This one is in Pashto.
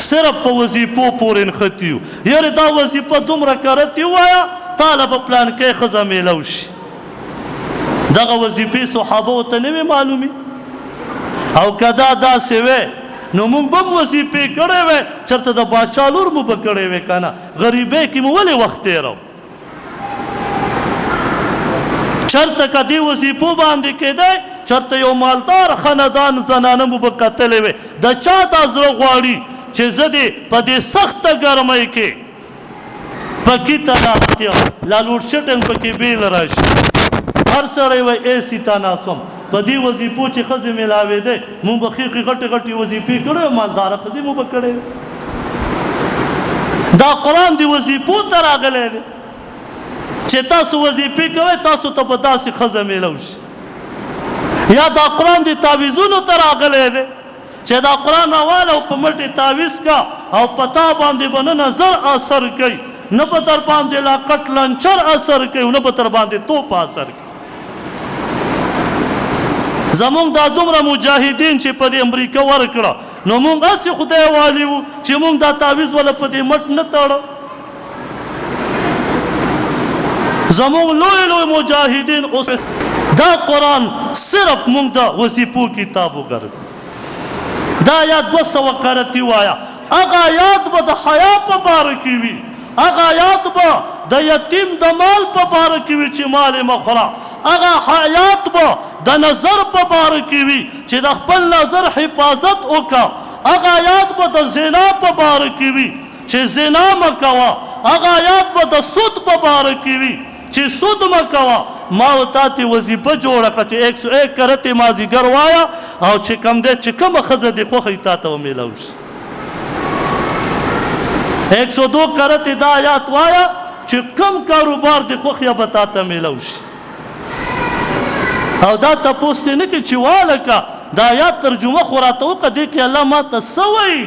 صرف په وظیفو پورې نښتي یو. یاره دا وظیفه دومره کرتې ووایه تاله په پلانکۍ ښځه میلو شي. دغه وظیفې صحابو ته نه وې معلومې. او که دا داسې وی نو موږ به هم وظیفې کړی وی چېرته د باچا لور مو به کړی وی که نه. غریبۍ کې مو ولې وخت تېرو. چېرته که دې وظیفو باندې کېدی چېرته یو مالدار خاندان زنانه مو به کتلی وی. د چا دا زړه غواړي چې زه دې په دې سخته ګرمۍ کې پکې ته ناست یم لا لوډ شیډنګ پکې بیل راشي. هر سړی وی اے سی ته ناست وم. په دې وظیفو چې ښځې میلاوېدی مونږ به ښې غټې غټې وظیفې کړی وې مالداره ښځې مو به کړی وې. دا قرآن دې وظیفو ته راغلی دی چې تاسو وظیفې کوئ تاسو ته به داسې ښځه میلو شي. یا دا قرآن دې تعویضونو ته راغلی دی چې دا قرآن راواله او په مټې تعویض کا او په تا باندې به نه نظر اثر کوي نه به در باندې لا کټ لنچر اثر کوي نه به در باندې توپ اثر کوي. زمونږ دا دومره مجاهدین چې په دې امریکا ورکړه نو مونږ هسې خدای والي وو چې مونږ دا تعویض ولا په دې مټ نه تړه. زمونږ لوی لوی مجاهدین اوس دا قرآن صرف مونږ د وظیفو کتاب وګرځي. دا آیات 200 کرتې وایه. هغه آیات به د حیا په باره کې وي. هغه آیات به د یتیم د مال په باره کې وي چې مال یې مه خوره. هغه آیات به د نظر په باره کې وي چې د خپل نظر حفاظت وکړه. هغه آیات به د زنا په باره کې وي چې زنا مه کوه. هغه آیات به د سود په باره کې وي چې سود مه کوه. ما و تا ته وظیفه جوړه کړه چې 101 کرتې مازدیګر وایه او چې کوم دی چې کومه ښځه دې خوښوي تا ته ومیلو شي. 102 کرتې دا آیات وایه چې کوم کاروبار دې خوښ یا به تا ته میلو شي. او دا تپوس دې نه کوي چې والکه دا آیات ترجمه خو راته وکړه دې کې الله ما ته څه وایي.